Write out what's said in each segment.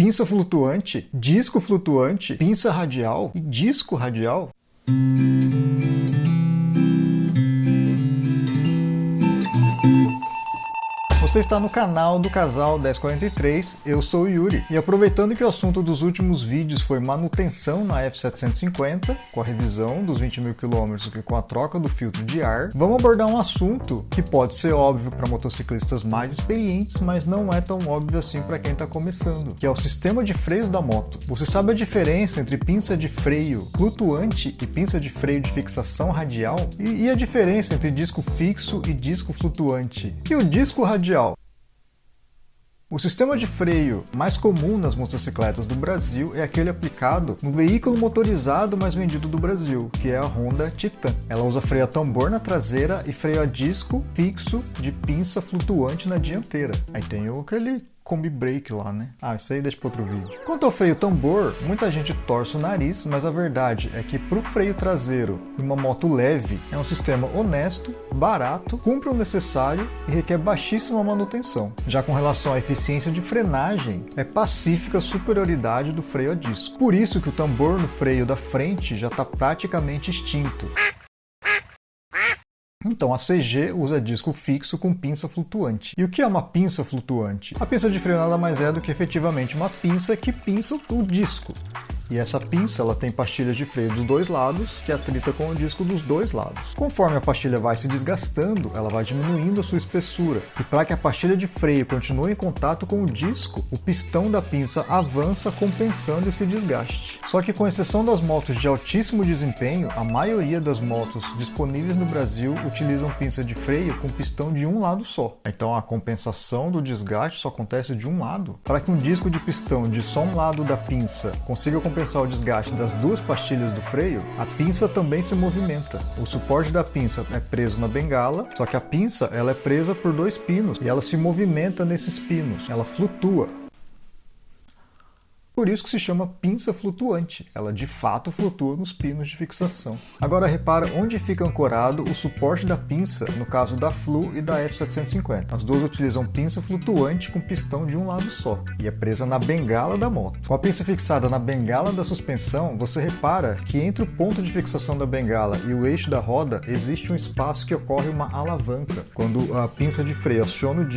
pinça flutuante, disco flutuante, pinça radial e disco radial? Você está no canal do Casal 1043, eu sou o Yuri, e aproveitando que o assunto dos últimos vídeos foi manutenção na F750, com a revisão dos 20.000 km e com a troca do filtro de ar, vamos abordar um assunto que pode ser óbvio para motociclistas mais experientes, mas não é tão óbvio assim para quem está começando, que é o sistema de freios da moto. Você sabe a diferença entre pinça de freio flutuante e pinça de freio de fixação radial? E a diferença entre disco fixo e disco flutuante? E o disco radial? O sistema de freio mais comum nas motocicletas do Brasil é aquele aplicado no veículo motorizado mais vendido do Brasil, que é a Honda Titan. Ela usa freio a tambor na traseira e freio a disco fixo de pinça flutuante na dianteira. Aí tem aquele combi brake lá, né? Isso aí deixa para outro vídeo. Quanto ao freio tambor, muita gente torce o nariz, mas a verdade é que pro freio traseiro de uma moto leve é um sistema honesto, barato, cumpre o necessário e requer baixíssima manutenção. Já com relação à eficiência de frenagem, é pacífica a superioridade do freio a disco. Por isso que o tambor no freio da frente já está praticamente extinto. Então, a CG usa disco fixo com pinça flutuante. E o que é uma pinça flutuante? A pinça de freio nada mais é do que efetivamente uma pinça que pinça o disco. E essa pinça ela tem pastilhas de freio dos dois lados, que atrita com o disco dos dois lados. Conforme a pastilha vai se desgastando, ela vai diminuindo a sua espessura. E para que a pastilha de freio continue em contato com o disco, o pistão da pinça avança compensando esse desgaste. Só que com exceção das motos de altíssimo desempenho, a maioria das motos disponíveis no Brasil utilizam pinça de freio com pistão de um lado só. Então a compensação do desgaste só acontece de um lado. Para que um disco de pistão de só um lado da pinça consiga compensar o desgaste das duas pastilhas do freio, a pinça também se movimenta. O suporte da pinça é preso na bengala, só que a pinça ela é presa por dois pinos e ela se movimenta nesses pinos, ela flutua. Por isso que se chama pinça flutuante. Ela de fato flutua nos pinos de fixação. Agora repara onde fica ancorado o suporte da pinça no caso da Flu e da F750. As duas utilizam pinça flutuante com pistão de um lado só e é presa na bengala da moto. Com a pinça fixada na bengala da suspensão, você repara que entre o ponto de fixação da bengala e o eixo da roda existe um espaço que ocorre uma alavanca. Quando a pinça de freio aciona o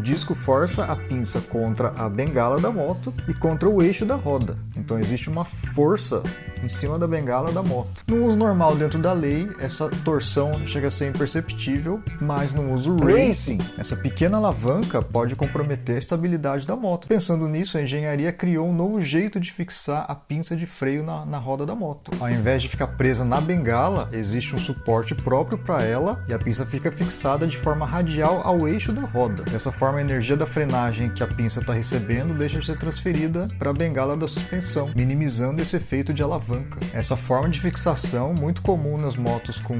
disco força a pinça contra a bengala da moto e contra o eixo da roda. Então existe uma força em cima da bengala da moto. No uso normal dentro da lei, essa torção chega a ser imperceptível, mas no uso racing, essa pequena alavanca pode comprometer a estabilidade da moto. Pensando nisso, a engenharia criou um novo jeito de fixar a pinça de freio na roda da moto. Ao invés de ficar presa na bengala, existe um suporte próprio para ela e a pinça fica fixada de forma radial ao eixo da roda. Dessa forma, a energia da frenagem que a pinça está recebendo deixa de ser transferida para a bengala da suspensão, minimizando esse efeito de alavanca. Essa forma de fixação, muito comum nas motos com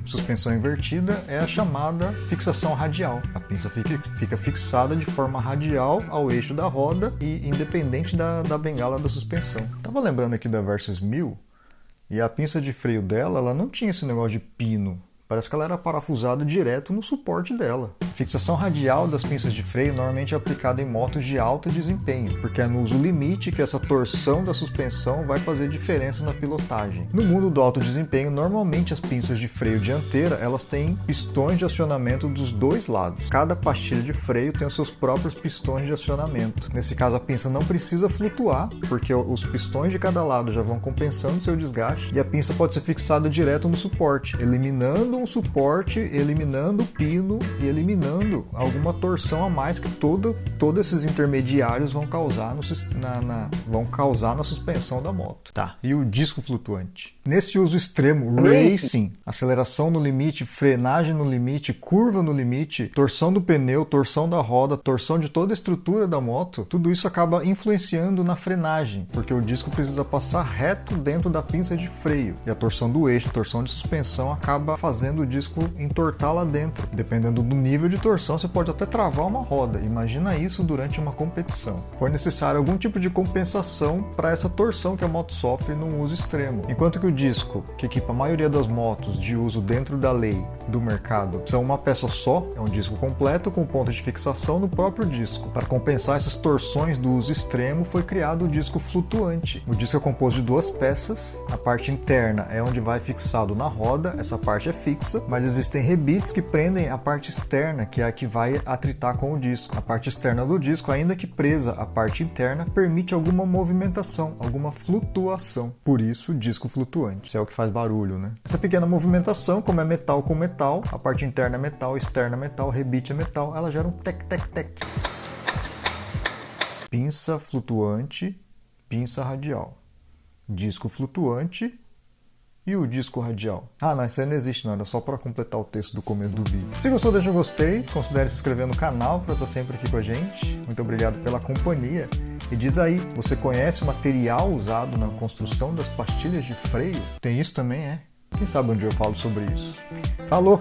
suspensão invertida, é a chamada fixação radial. A pinça fica fixada de forma radial ao eixo da roda e independente da bengala da suspensão. Tava lembrando aqui da Versys 1000 e a pinça de freio dela, ela não tinha esse negócio de pino. Parece que ela era parafusada direto no suporte dela. A fixação radial das pinças de freio normalmente é aplicada em motos de alto desempenho, porque é no uso limite que essa torção da suspensão vai fazer diferença na pilotagem. No mundo do alto desempenho, normalmente as pinças de freio dianteira elas têm pistões de acionamento dos dois lados. Cada pastilha de freio tem os seus próprios pistões de acionamento. Nesse caso, a pinça não precisa flutuar, porque os pistões de cada lado já vão compensando seu desgaste e a pinça pode ser fixada direto no suporte, eliminando um suporte, eliminando o pino e eliminando alguma torção a mais que todos esses intermediários vão causar, vão causar na suspensão da moto. Tá, e o disco flutuante? Nesse uso extremo, racing, aceleração no limite, frenagem no limite, curva no limite, torção do pneu, torção da roda, torção de toda a estrutura da moto, tudo isso acaba influenciando na frenagem, porque o disco precisa passar reto dentro da pinça de freio e a torção do eixo, torção de suspensão acaba fazendo o disco entortar lá dentro. Dependendo do nível de torção, você pode até travar uma roda. Imagina isso durante uma competição. Foi necessário algum tipo de compensação para essa torção que a moto sofre num uso extremo. Enquanto que o disco, que equipa a maioria das motos de uso dentro da lei, do mercado são uma peça só, é um disco completo com ponto de fixação no próprio disco. Para compensar essas torções do uso extremo, foi criado o disco flutuante. O disco é composto de duas peças, a parte interna é onde vai fixado na roda, essa parte é fixa, mas existem rebites que prendem a parte externa, que é a que vai atritar com o disco. A parte externa do disco, ainda que presa à parte interna, permite alguma movimentação, alguma flutuação. Por isso, disco flutuante. Isso é o que faz barulho, né? Essa pequena movimentação, como é metal com metal, a parte interna é metal, externa é metal, rebite é metal, ela gera um tec-tec-tec. Pinça flutuante, pinça radial. Disco flutuante e o disco radial. Ah, não, isso aí não existe não, era só para completar o texto do começo do vídeo. Se gostou, deixa um gostei, considere se inscrever no canal para estar sempre aqui com a gente. Muito obrigado pela companhia. E diz aí, você conhece o material usado na construção das pastilhas de freio? Tem isso também, é? Quem sabe um dia eu falo sobre isso. Falou!